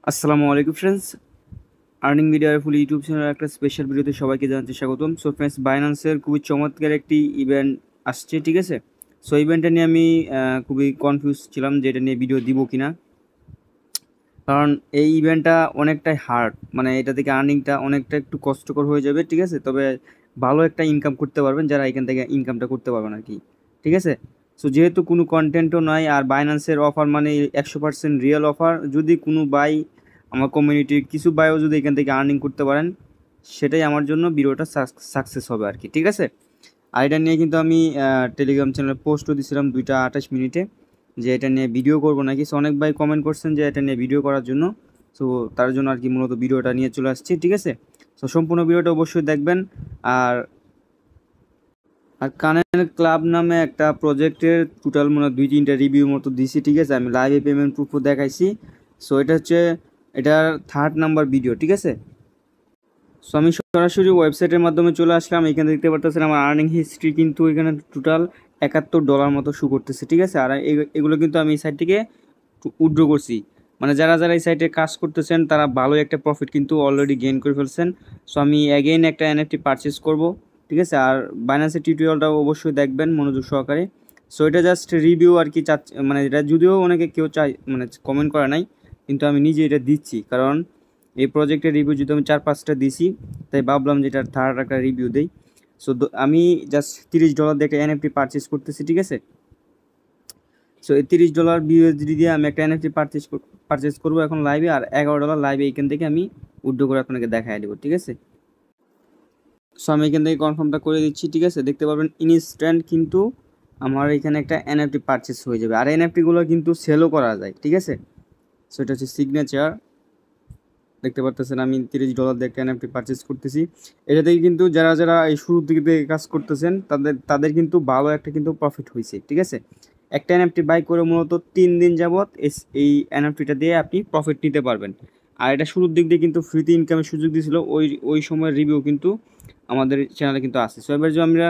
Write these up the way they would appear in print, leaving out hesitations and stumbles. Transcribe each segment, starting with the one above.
আসসালামু আলাইকুম friends, earning মিডিয়ার ফুল ইউটিউব চ্যানেলের একটা স্পেশাল ভিডিওতে সবাইকে জানাতে স্বাগতম। সো ফ্রেন্ডস, বাইন্যান্সের খুবই চমৎকার একটি ইভেন্ট আসছে, ঠিক আছে। সো ইভেন্টটা নিয়ে আমি খুবই কনফিউজ ছিলাম যে এটা নিয়ে ভিডিও দিব কিনা, কারণ এই ইভেন্টটা অনেকটাই হার্ড, মানে এটা থেকে আর্নিংটা অনেকটা একটু কষ্টকর হয়ে যাবে, ঠিক আছে। তবে ভালো একটা ইনকাম করতে পারবেন যারা এখান থেকে ইনকামটা করতে পারবেন আর কি, ঠিক আছে। সো যেহেতু কোনো কন্টেন্টও নয় আর বাইন্যান্সের অফার মানে 100% রিয়েল অফার, যদি কোনো বাই আমার কমিউনিটির কিছু বাইও যদি এখান থেকে আর্নিং করতে পারেন সেটাই আমার জন্য ভিডিওটা সাকসেস হবে আর কি, ঠিক আছে। আর এটা নিয়ে কিন্তু আমি টেলিগ্রাম চ্যানেলে পোস্টও দিয়েছিলাম 2:28 যে এটা নিয়ে ভিডিও করবো নাকি। সো অনেক ভাই কমেন্ট করছেন যে এটা নিয়ে ভিডিও করার জন্য, সো তার জন্য আর কি মূলত ভিডিওটা নিয়ে চলে আসছি, ঠিক আছে। সো সম্পূর্ণ ভিডিওটা অবশ্যই দেখবেন। আর আর কানেল ক্লাব নামে একটা প্রজেক্টের টোটাল মনে হয় 2-3টা রিভিউ মতো দিছি, ঠিক আছে। আমি লাইভে পেমেন্ট প্রুফও দেখাইছি। সো এটা হচ্ছে এটার 3rd নাম্বার ভিডিও, ঠিক আছে। সো আমি সরাসরি ওয়েবসাইটের মাধ্যমে চলে আসলাম। এখানে দেখতে পারতেছেন আমার আর্নিং হিস্ট্রি কিন্তু এখানে টোটাল $71 মতো শো করতেছে, ঠিক আছে। আর এগুলো কিন্তু আমি এই সাইট থেকে উইথড্র করছি। মানে যারা যারা এই সাইটে কাজ করতেছেন তারা ভালো একটা প্রফিট কিন্তু অলরেডি গেইন করে ফেলছেন। সো আমি অ্যাগেইন একটা এনএফটি পারচেস করব, ঠিক আছে। আর বাইন্যান্সের টিউটোরিয়ালটাও অবশ্যই দেখবেন মনোযোগ সহকারে। সো এটা জাস্ট রিভিউ আর কি, মানে এটা যদিও অনেকে কেউ চাই মানে কমেন্ট করে নাই, কিন্তু আমি নিজে এটা দিচ্ছি কারণ এই প্রজেক্টের রিভিউ যদি আমি 4-5টা দিছি, তাই ভাবলাম যে এটার 3rd একটা রিভিউ দেই। সো আমি জাস্ট $30 দিয়ে একটা এনএফটি পারচেস করতেছি, ঠিক আছে। সো এই $30 বিউএসডি দিয়ে আমি একটা এনএফটি পারচেস করবো এখন লাইভে, আর $11 লাইভে এখান থেকে আমি উইথড্র করে আপনাকে দেখাই দেবো, ঠিক আছে। সো আমি এখান থেকে কনফার্মটা করে দিচ্ছি, ঠিক আছে। দেখতে পারবেন ইনস্ট্যান্ট কিন্তু আমার এখানে একটা এনএফটি পারচেস হয়ে যাবে। আর এনএফটিগুলো কিন্তু সেলও করা যায়, ঠিক আছে। সো এটা হচ্ছে সিগনেচার, দেখতে পারতেছেন আমি $30 দিয়ে একটা এনএফটি পারচেস করতেছি। এটা থেকে কিন্তু যারা যারা এই শুরুর দিকে থেকে কাজ করতেছেন তাদের কিন্তু ভালো একটা কিন্তু প্রফিট হয়েছে, ঠিক আছে। একটা এনএফটি বাই করে মূলত 3 দিন যাবত এই এনএফটিটা দিয়ে আপনি প্রফিট নিতে পারবেন। আর এটা শুরুর দিক দিয়ে কিন্তু ফ্রিতে ইনকামের সুযোগ দিয়েছিল, ওই সময়ের রিভিউ কিন্তু আমাদের চ্যানেলে কিন্তু আছে। সো এবার যদি আমরা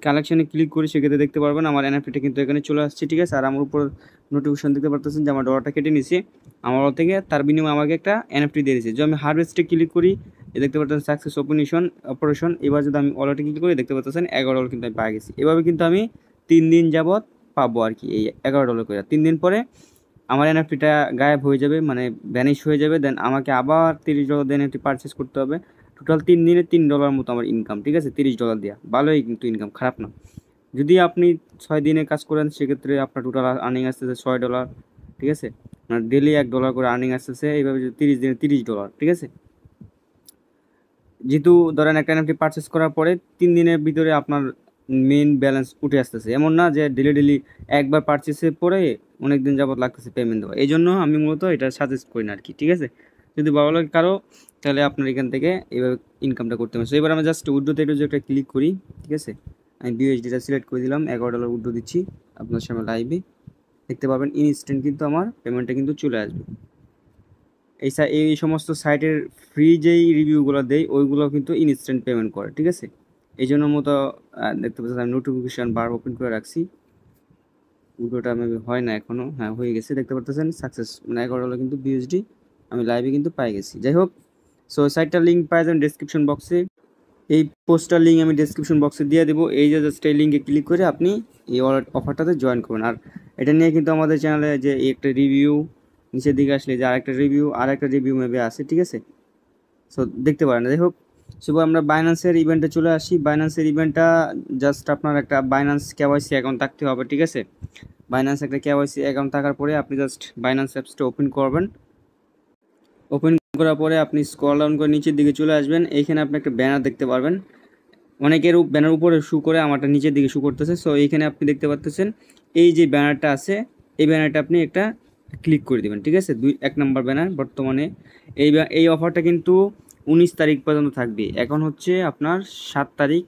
কালেকশানে ক্লিক করি সেক্ষেত্রে দেখতে পারবেন আমার এনএফটিটা কিন্তু এখানে চলে আসছে, ঠিক আছে। আর আমার উপর নোটিফিকেশন দেখতে পারতেছেন যে আমার ডলারটা কেটে নিছি আমার থেকে, তার বিনিময়ে আমাকে একটা এনএফটি দিয়ে দিয়েছে। যদি আমি হারভেস্টে ক্লিক করি দেখতে পাচ্ছেন সাকসেস অপারেশন। এবার যদি আমি ওয়ালেটে ক্লিক করি দেখতে পাচ্ছেন $11 কিন্তু আমি পেয়ে গেছি। এভাবে কিন্তু আমি 3 দিন যাবত পাবো আর কি এই $11 করে। 3 দিন পরে আমার এনএফটিটা গায়েব হয়ে যাবে, মানে ভ্যানিশ হয়ে যাবে। দেন আমাকে আবার $30 দিয়ে এনএফটি পারচেস করতে হবে। টোটাল 3 দিনে $3 মতো আমার ইনকাম, ঠিক আছে। $30 দেওয়া ভালোই কিন্তু ইনকাম, খারাপ না। যদি আপনি 6 দিনে কাজ করেন সেক্ষেত্রে আপনার টোটাল আর্নিং আসতেছে $6, ঠিক আছে। মানে ডেলি $1 করে আর্নিং আসতেছে। এইভাবে 30 দিনে $30, ঠিক আছে। যেহেতু ধরেন একটা এনএফটি পারচেস করার পরে 3 দিনের ভিতরে আপনার মেইন ব্যালেন্স উঠে আসতেছে, এমন না যে ডেলি একবার পারচেসের পরে অনেক দিন যাবত লাগতেছে পেমেন্ট দেওয়া। এই জন্য আমি মূলত এটা সাজেস্ট করি না আর কি, ঠিক আছে। যদি ভালো লাগে কারো তাহলে আপনার এখান থেকে এইভাবে ইনকামটা করতে হবে। সো এবার আমি জাস্ট উইথড্রোতে একটা ক্লিক করি, ঠিক আছে। আমি বিউএসডিটা সিলেক্ট করে দিলাম, $11 উইথড্রো দিচ্ছি আপনার সামনে লাইভে। দেখতে পাবেন ইনস্ট্যান্ট কিন্তু আমার পেমেন্টটা কিন্তু চলে আসবে। এই সমস্ত সাইটের ফ্রি যেই রিভিউগুলো দেয় ওইগুলো কিন্তু ইনস্ট্যান্ট পেমেন্ট করে, ঠিক আছে। এই জন্য মতো দেখতে পাচ্ছেন আমি নোটিফিকেশান বার ওপেন করে রাখছি। ভিডিওটা আমি হয় না এখনও, হ্যাঁ হয়ে গেছে। দেখতে পাচ্ছেন সাকসেস, মানে $11 কিন্তু বিউএসডি আমি লাইভে কিন্তু পাই গেছি। যাই হোক, সো সাইটটার লিঙ্ক পাই যাবেন ডেসক্রিপশন বক্সে। এই পোস্টার লিঙ্ক আমি ডেসক্রিপশন বক্সে দিয়ে দেবো। এই যে জাস্ট এই লিঙ্কে ক্লিক করে আপনি এই অফারটাতে জয়েন করবেন। আর এটা নিয়ে কিন্তু আমাদের চ্যানেলে যে একটা রিভিউ নিচের দিকে আসলে যে আরেকটা রিভিউ মেবি আছে, ঠিক আছে। সো দেখতে পারেন। যাই হোক, শুধু আমরা বাইন্যান্সের ইভেন্টে চলে আসি। বাইন্যান্সের ইভেন্টটা জাস্ট আপনার একটা বাইন্যান্স কেওয়াইসি অ্যাকাউন্ট থাকতে হবে, ঠিক আছে। বাইন্যান্স একটা কেওয়াইসি অ্যাকাউন্ট থাকার পরে আপনি জাস্ট বাইন্যান্স অ্যাপসটা ওপেন করবেন। ওপেন করার পরে আপনি স্ক্রল ডাউন করে নিচের দিকে চলে আসবেন। এইখানে আপনি একটা ব্যানার দেখতে পারবেন, অনেকের ব্যানার উপরে শু করে, আমারটা নিচের দিকে শু করতেছে। সো এইখানে আপনি দেখতে পাচ্ছেন এই যে ব্যানারটা আছে, এই ব্যানারটা আপনি একটা ক্লিক করে দেবেন, ঠিক আছে। 1 নম্বর ব্যানার বর্তমানে এই অফারটা কিন্তু 19 তারিখ পর্যন্ত থাকবে। এখন হচ্ছে আপনার 7 তারিখ,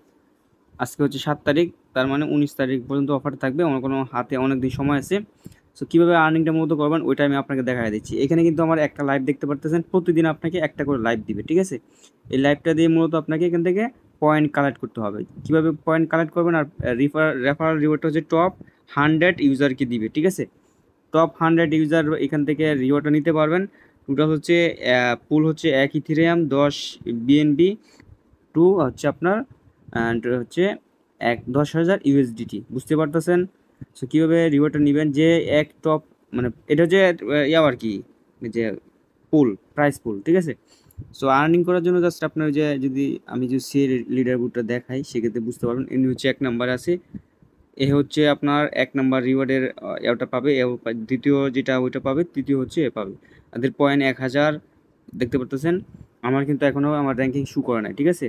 আজকে হচ্ছে 7 তারিখ, তার মানে 19 তারিখ পর্যন্ত অফার থাকবে। কোনো হাতে অনেক দিন সময় আছে। সো কীভাবে আর্নিংটা মূলত করবেন ওইটা আমি আপনাকে দেখাই দিচ্ছি। এখানে কিন্তু আমার একটা লাইভ দেখতে পারতেছেন, প্রতিদিন আপনাকে একটা করে লাইভ দিবে, ঠিক আছে। এই লাইভটা দিয়ে মূলত আপনাকে এখান থেকে পয়েন্ট কালেক্ট করতে হবে। কীভাবে পয়েন্ট কালেক্ট করবেন, আর রেফারাল রিওয়ার্ডটা হচ্ছে টপ 100 ইউজারকে দিবে, ঠিক আছে। টপ 100 ইউজার এখান থেকে রিওয়ার্ডটা নিতে পারবেন। টোটাল হচ্ছে পুল হচ্ছে 1 ইথেরিয়াম 10 বিএনবি টু হচ্ছে আপনার হচ্ছে 10,000 ইউএসডিটি। বুঝতে পারতেছেন? সো কীভাবে রিওয়ার্ডটা নেবেন, যে এক টপ মানে এটা হচ্ছে ইয়া আর কি, যে পুল, প্রাইস পুল, ঠিক আছে। সো আর্নিং করার জন্য জাস্ট আপনার যে যদি আমি যদি সে লিডার বোর্ডটা দেখাই সেক্ষেত্রে বুঝতে পারবেন। এমনি হচ্ছে 1 নাম্বার আছে, এ হচ্ছে আপনার 1 নাম্বার রিওয়ার্ডের এটা পাবে, দ্বিতীয় যেটা ওইটা পাবে, তৃতীয় হচ্ছে এ পাবে। তাদের পয়েন্ট 1000 দেখতে পারতেছেন। আমার কিন্তু এখনও আমার র্যাঙ্কিং শু করে নাই, ঠিক আছে।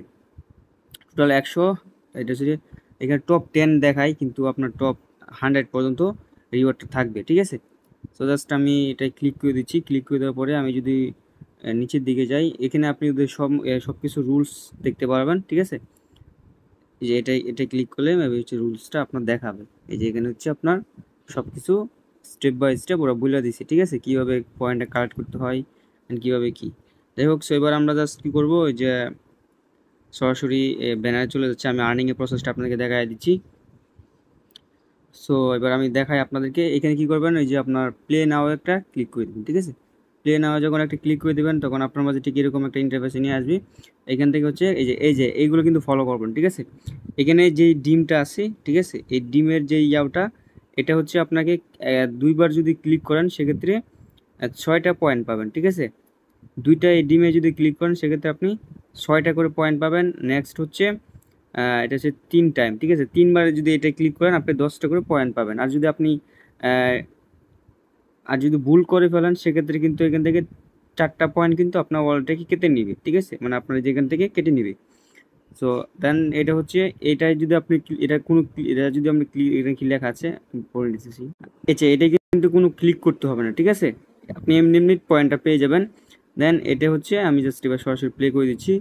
টোটাল 100, এটা হচ্ছে এখানে টপ 10 দেখায়, কিন্তু আপনার টপ 100 পর্যন্ত রিওয়ার্ডটা থাকবে, ঠিক আছে। সো জাস্ট আমি এটাই ক্লিক করে দিচ্ছি। ক্লিক করে দেওয়ার পরে আমি যদি নিচের দিকে যাই, এখানে আপনি সব কিছু রুলস দেখতে পারবেন, ঠিক আছে। এই যে এটা ক্লিক করলে হচ্ছে রুলসটা আপনার দেখাবে। এই যে এখানে হচ্ছে আপনার সব কিছু স্টেপ বাই স্টেপ ওরা বলে দিচ্ছে, ঠিক আছে, কীভাবে পয়েন্টটা কালেক্ট করতে হয় অ্যান্ড কীভাবে কী। যাই হোক, সো এবার আমরা জাস্ট কী করবো, যে সরাসরি ব্যানারে চলে যাচ্ছে। আমি আর্নিংয়ের প্রসেসটা আপনাদেরকে দেখাই দিচ্ছি। সো এবার আমি দেখাই আপনাদেরকে। এখানে কী করবেন, ওই যে আপনার প্লে নাও একটা ক্লিক করে দেবেন, ঠিক আছে। প্লে নাও যখন একটা ক্লিক করে দেবেন তখন আপনার মাঝে ঠিক এরকম একটা ইন্টারফেসে নিয়ে আসবে। এখান থেকে হচ্ছে এই যে এইগুলো কিন্তু ফলো করবেন, ঠিক আছে। এখানে যে ডিমটা আছে, ঠিক আছে, এই ডিমের যে ইয়াওটা, এটা হচ্ছে আপনাকে 2বার যদি ক্লিক করেন সেক্ষেত্রে 6টা পয়েন্ট পাবেন, ঠিক আছে। 2টা এই ডিমে যদি ক্লিক করেন সেক্ষেত্রে আপনি 6টা করে পয়েন্ট পাবেন। নেক্সট হচ্ছে এটা হচ্ছে 3 টাইম, ঠিক আছে। 3বার যদি এটা ক্লিক করেন আপনি 10টা করে পয়েন্ট পাবেন। আর যদি আপনি ভুল করে ফেলেন সেক্ষেত্রে কিন্তু এখান থেকে 4টা পয়েন্ট কিন্তু আপনার ওয়ালেটটাকে কেটে নিবে, ঠিক আছে, মানে আপনার যেখান থেকে কেটে নিবে। সো দেন এটা হচ্ছে এটাই যদি আপনি এটা যদি আপনি এটা কি লেখা আছে পড়ে দিতেছি, এটা কিন্তু কোনো ক্লিক করতে হবে না, ঠিক আছে। আপনি এমনি পয়েন্টটা পেয়ে যাবেন। দেন এটা হচ্ছে আমি জাস্ট এবার সরাসরি প্লে করে দিচ্ছি।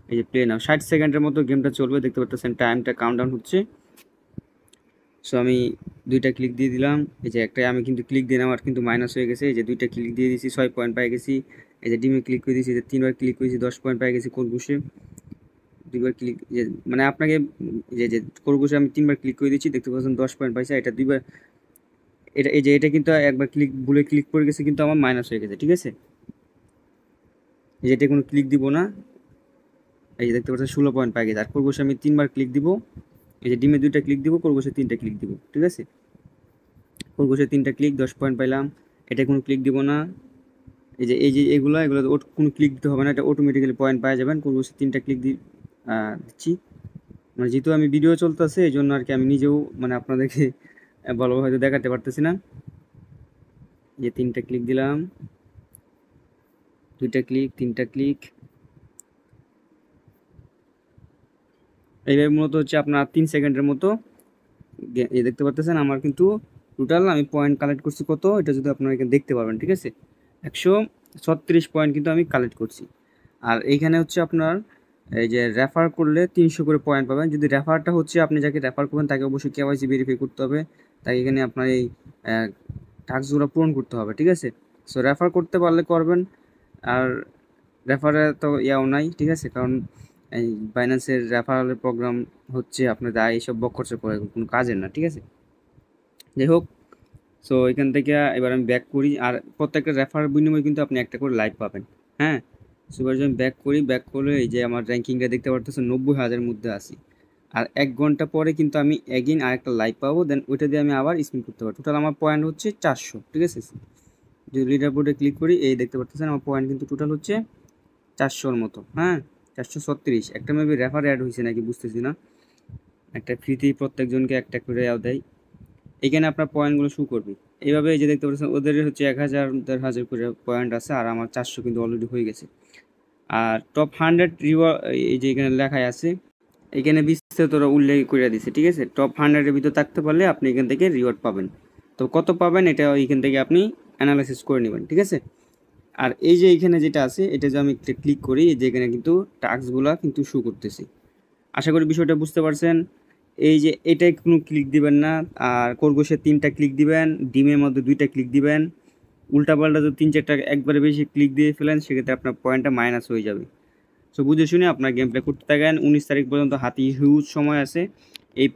এই যে প্লে নাও, 60 সেকেন্ডের মতো গেমটা চলবে, দেখতে পাচ্ছেন টাইমটা কাউন্টডাউন হচ্ছে। সো আমি 2টা ক্লিক দিয়ে দিলাম। এই যে একটা আমি কিন্তু ক্লিক দিয়ে আমার কিন্তু মাইনাস হয়ে গেছে। এই যে 2টা ক্লিক দিয়ে দিয়েছি, 6 পয়েন্ট পাই গেছি। এই যে ডিমে ক্লিক করে দিয়েছি, যে 3বার ক্লিক করেছি 10 পয়েন্ট পাই গেছি। খরগোশে 2বার ক্লিক, মানে আপনাকে যে খরগোশে আমি 3বার ক্লিক করে দিচ্ছি, দেখতে পাচ্ছেন 10 পয়েন্ট পাইছে। এটা 2বার, এটা কিন্তু একবার ভুলে ক্লিক করে গেছে, কিন্তু আমার মাইনাস হয়ে গেছে, ঠিক আছে। এটা কোনো ক্লিক দিব না। এই যে দেখতে পাচ্ছেন 16 পয়েন্ট পাই গেছে। আর খরগোশে আমি 3বার ক্লিক দিব। এই যে ডিমে 2টা ক্লিক দিব, খরগোশে 3টা ক্লিক দিব, ঠিক আছে। খরগোশে 3টা ক্লিক, 10 পয়েন্ট পাইলাম। এটা কোনো ক্লিক দিব না। এই যে এগুলো কোনো ক্লিক দিতে হবে না, এটা অটোমেটিক্যালি পয়েন্ট পাওয়া যাবেন। খরগোশে 3টা ক্লিক দিচ্ছি। মানে যেহেতু আমি ভিডিও চলতেছে এই জন্য আর কি আমি নিজেও মানে আপনাদেরকে ভালোভাবে হয়তো দেখাতে পারতেছি না। যে 3টা ক্লিক দিলাম, 2টা ক্লিক, 3টা ক্লিক। এইভাবে মূলত হচ্ছে আপনার 3 সেকেন্ডের মতো দেখতে পারতেছেন। আমার কিন্তু টোটাল আমি পয়েন্ট কালেক্ট করছি কত, এটা যদি আপনারা এখানে দেখতে পারবেন, ঠিক আছে। 136 পয়েন্ট কিন্তু আমি কালেক্ট করছি। আর এইখানে হচ্ছে আপনার এই যে রেফার করলে 300 করে পয়েন্ট পাবেন। যদি রেফারটা হচ্ছে আপনি যাকে রেফার করবেন তাকে অবশ্যই কেওয়াইসি ভেরিফাই করতে হবে, তাই এখানে আপনার এই টাস্কগুলো পূরণ করতে হবে, ঠিক আছে। সো রেফার করতে পারলে করবেন, আর রেফারে তো ইয়াও নাই, ঠিক আছে, কারণ এই বাইন্যান্সের রেফারেলের প্রোগ্রাম হচ্ছে আপনার এইসব বকখরচ করে কোনো কাজের না, ঠিক আছে। যাই হোক, সো এখান থেকে এবার আমি ব্যাক করি। আর প্রত্যেকটা রেফার বিনিময়ে কিন্তু আপনি একটা করে লাইভ পাবেন, হ্যাঁ। সো এবার যদি আমি ব্যাক করলে এই যে আমার র্যাঙ্কিংটা দেখতে পারতেছেন 90,000-এর মধ্যে আসি। আর 1 ঘন্টা পরে কিন্তু আমি এগেইন আরেকটা লাইভ পাবো, দেন ওইটা দিয়ে আমি আবার স্পিন করতে পারবো। টোটাল আমার পয়েন্ট হচ্ছে 400, ঠিক আছে। যদি লিডার বোর্ডে ক্লিক করি, এই দেখতে পারতেছেন আমার পয়েন্ট কিন্তু টোটাল হচ্ছে 400-এর মতো, হ্যাঁ, 436। একটা মেবি রেফার অ্যাড হয়েছে নাকি বুঝতেছি না। একটা ফ্রিতেই প্রত্যেকজনকে একটা করে দেয়। এখানে আপনার পয়েন্টগুলো শো করবে এইভাবে। এই যে দেখতে পাচ্ছেন ওদের হচ্ছে 1000, 1500 করে পয়েন্ট আছে, আর আমার 400 কিন্তু অলরেডি হয়ে গেছে। আর টপ 100 রিওয়ার্ড এই যে এখানে লেখায় আছে, এখানে বিস্তারিত উল্লেখ করে দিছে, ঠিক আছে। টপ 100-এর ভিতর থাকতে পারলে আপনি এখান থেকে রিওয়ার্ড পাবেন। তো কত পাবেন এটা এখান থেকে আপনি অ্যানালাইসিস করে নেবেন, ঠিক আছে। আর এই যে এখানে যেটা আছে এটা যে আমি একটা ক্লিক করি, যে এখানে কিন্তু টাস্কগুলো কিন্তু শো করতেছি। আশা করি বিষয়টা বুঝতে পারছেন। এই যে এটাই কোনো ক্লিক দিবেন না। আর খরগোশের 3টা ক্লিক দিবেন, ডিমের মধ্যে 2টা ক্লিক দিবেন। উল্টাপাল্টা যদি 3-4টা একবারে বেশি ক্লিক দিয়ে ফেলেন সেক্ষেত্রে আপনার পয়েন্টটা মাইনাস হয়ে যাবে। সো বুঝে শুনে আপনার গেম প্লে করতে থাকেন। 19 তারিখ পর্যন্ত হাতে হিউজ সময় আছে। এই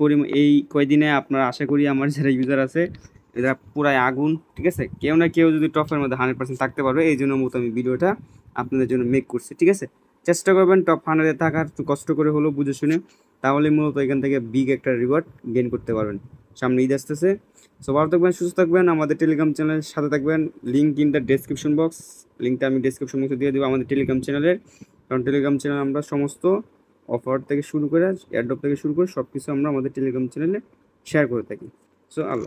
কয়দিনে আপনার আশা করি আমার যারা ইউজার আছে এটা পুরাই আগুন, ঠিক আছে। কেউ না কেউ যদি টপের মধ্যে 100% থাকতে পারবে, এই জন্য মতো আমি ভিডিওটা আপনাদের জন্য মেক করছি, ঠিক আছে। চেষ্টা করবেন টপ 100-এ থাকার, একটু কষ্ট করে হলেও বুঝে শুনে, তাহলে মূলত এখান থেকে বিগ একটা রিওয়ার্ড গেইন করতে পারবেন। সামনে ঈদ আসতেছে। সো ভালো থাকবেন, সুস্থ থাকবেন, আমাদের টেলিগ্রাম চ্যানেলের সাথে থাকবেন। Link in the description box, লিঙ্কটা আমি ডেসক্রিপশন বক্সে দিয়ে দেবো আমাদের টেলিগ্রাম চ্যানেলের। কারণ টেলিগ্রাম চ্যানেল আমরা সমস্ত অফার থেকে শুরু করে এয়ারড্রপ থেকে শুরু করে সব কিছু আমরা আমাদের টেলিগ্রাম চ্যানেলে শেয়ার করে থাকি। সো আল্লাহ।